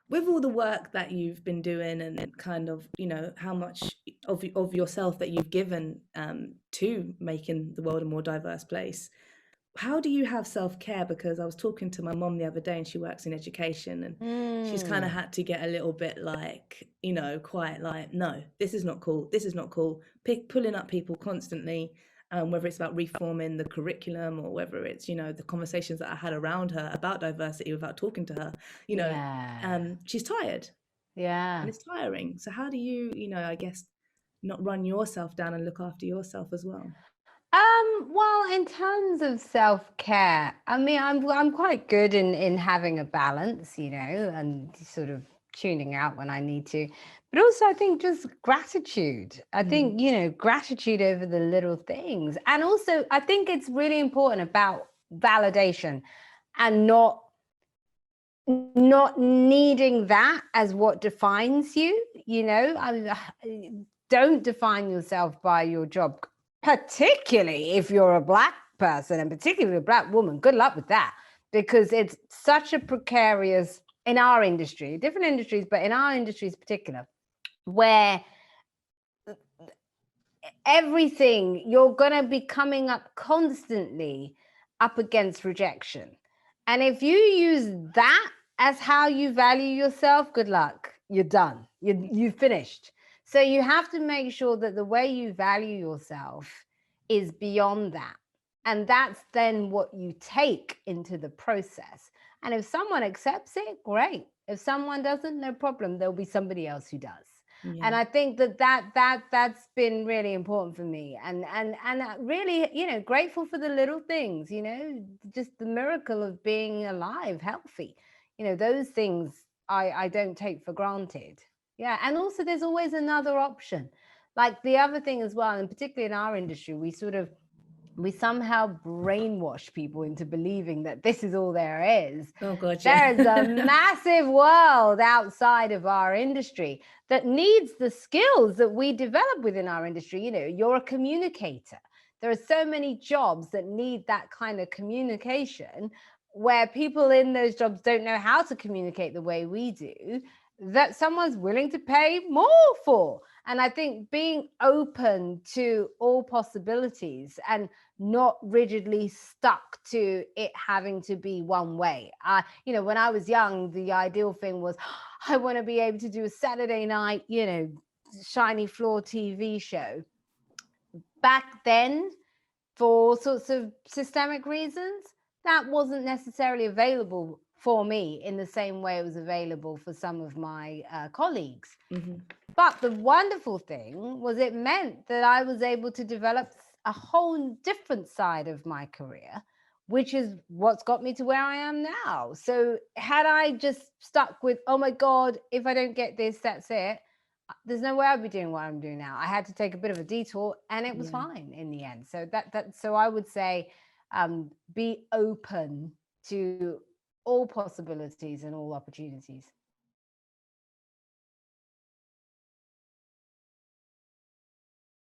with all the work that you've been doing and kind of, how much of yourself that you've given to making the world a more diverse place, how do you have self-care? Because I was talking to my mom the other day and she works in education, and she's kind of Mm, had to get a little bit like, quite like, no, this is not cool. This is not cool. Pulling up people constantly, whether it's about reforming the curriculum or whether it's, the conversations that I had around her about diversity without talking to her, you know, yeah, she's tired and yeah. it's tiring. So how do you, I guess, not run yourself down and look after yourself as well? Well, in terms of self-care, I mean, I'm quite good in having a balance, and sort of tuning out when I need to. But also, I think just gratitude. I Mm, think, gratitude over the little things. And also, I think it's really important about validation and not needing that as what defines you. Don't define yourself by your job, particularly if you're a Black person, and particularly a Black woman. Good luck with that, because it's such a precarious, in our industry, different industries, but in our industries in particular, where everything, you're going to be coming up constantly up against rejection. And if you use that as how you value yourself, good luck. You're done. You've finished. So you have to make sure that the way you value yourself is beyond that. And that's then what you take into the process. And if someone accepts it, great. If someone doesn't, no problem. There'll be somebody else who does. yeah. And I think that's been really important for me, and really, grateful for the little things, just the miracle of being alive, healthy, those things I don't take for granted. Yeah. And also there's always another option. Like the other thing as well, and particularly in our industry, we somehow brainwash people into believing that this is all there is. Oh God, There is a yeah. massive world outside of our industry that needs the skills that we develop within our industry. You're a communicator. There are so many jobs that need that kind of communication, where people in those jobs don't know how to communicate the way we do, that someone's willing to pay more for. And I think being open to all possibilities and not rigidly stuck to it having to be one way. When I was young, the ideal thing was, I want to be able to do a Saturday night, shiny floor TV show. Back then, for all sorts of systemic reasons, that wasn't necessarily available for me in the same way it was available for some of my colleagues. Hmm. But the wonderful thing was it meant that I was able to develop a whole different side of my career, which is what's got me to where I am now. So had I just stuck with, oh my God, if I don't get this, that's it, there's no way I'd be doing what I'm doing now. I had to take a bit of a detour, and it was Yeah. fine in the end. So so I would say, be open to all possibilities and all opportunities.